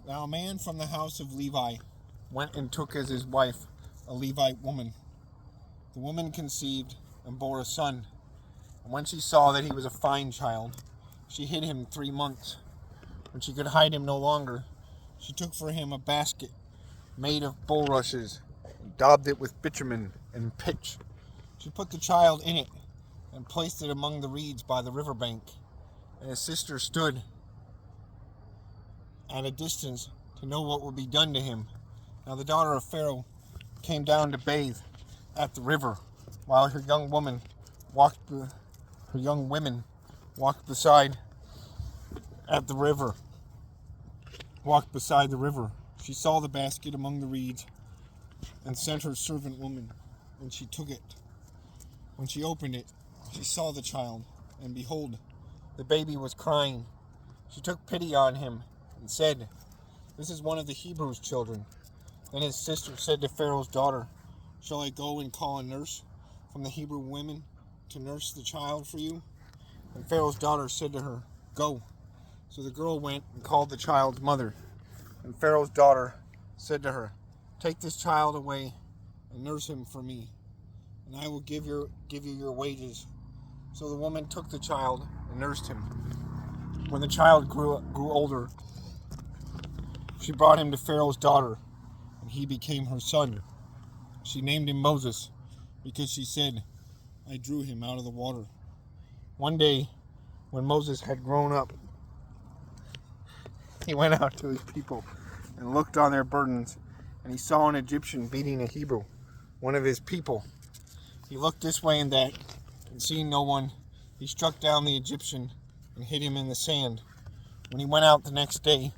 Now a man from the house of Levi went and took as his wife a Levite woman. The woman conceived and bore a son. And when she saw that he was a fine child, she hid him 3 months. When she could hide him no longer, she took for him a basket made of bulrushes and daubed it with bitumen and pitch. She put the child in it and placed it among the reeds by the river bank. And his sister stood at a distance to know what would be done to him. Now the daughter of Pharaoh came down to bathe at the river, while her young women walked beside the river. She saw the basket among the reeds and sent her servant woman, and she took it. When she opened it, she saw the child, and behold, the baby was crying. She took pity on him and said, "This is one of the Hebrews' children." Then his sister said to Pharaoh's daughter, "Shall I go and call a nurse from the Hebrew women to nurse the child for you?" And Pharaoh's daughter said to her, "Go." So the girl went and called the child's mother. And Pharaoh's daughter said to her, "Take this child away and nurse him for me, and I will give you your wages." So the woman took the child and nursed him. When the child grew older, she brought him to Pharaoh's daughter, and he became her son. She named him Moses, because she said, "I drew him out of the water." One day, when Moses had grown up, he went out to his people and looked on their burdens, and he saw an Egyptian beating a Hebrew, one of his people. He looked this way and that, and seeing no one, he struck down the Egyptian and hid him in the sand. When he went out the next day,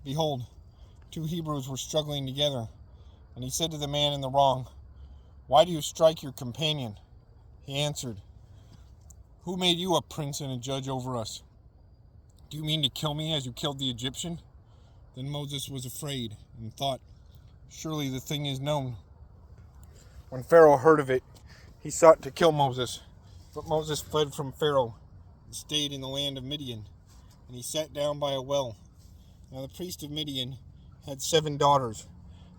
behold, 2 Hebrews were struggling together, and he said to the man in the wrong, "Why do you strike your companion?" He answered, "Who made you a prince and a judge over us? Do you mean to kill me as you killed the Egyptian?" Then Moses was afraid and thought, "Surely the thing is known." When Pharaoh heard of it, he sought to kill Moses. But Moses fled from Pharaoh and stayed in the land of Midian, and he sat down by a well. Now the priest of Midian had 7 daughters,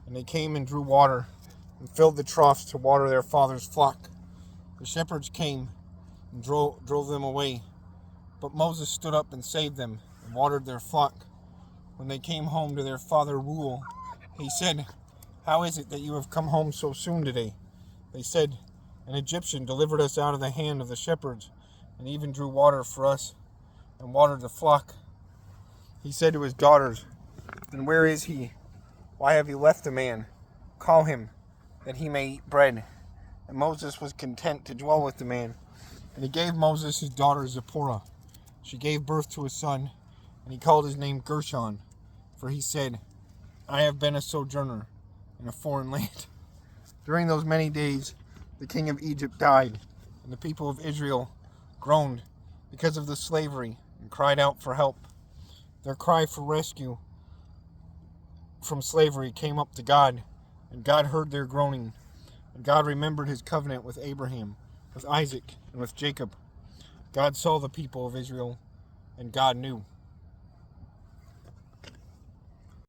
and they came and drew water and filled the troughs to water their father's flock. The shepherds came and drove them away, but Moses stood up and saved them and watered their flock. When they came home to their father Reuel, he said, "How is it that you have come home so soon today?" They said, "An Egyptian delivered us out of the hand of the shepherds, and even drew water for us and watered the flock." He said to his daughters, "Then where is he? Why have you left the man? Call him, that he may eat bread." And Moses was content to dwell with the man. And he gave Moses his daughter Zipporah. She gave birth to a son, and he called his name Gershon, for he said, "I have been a sojourner in a foreign land." During those many days, the king of Egypt died, and the people of Israel groaned because of the slavery and cried out for help. Their cry for rescue from slavery came up to God, and God heard their groaning. And God remembered his covenant with Abraham, with Isaac, and with Jacob. God saw the people of Israel, and God knew.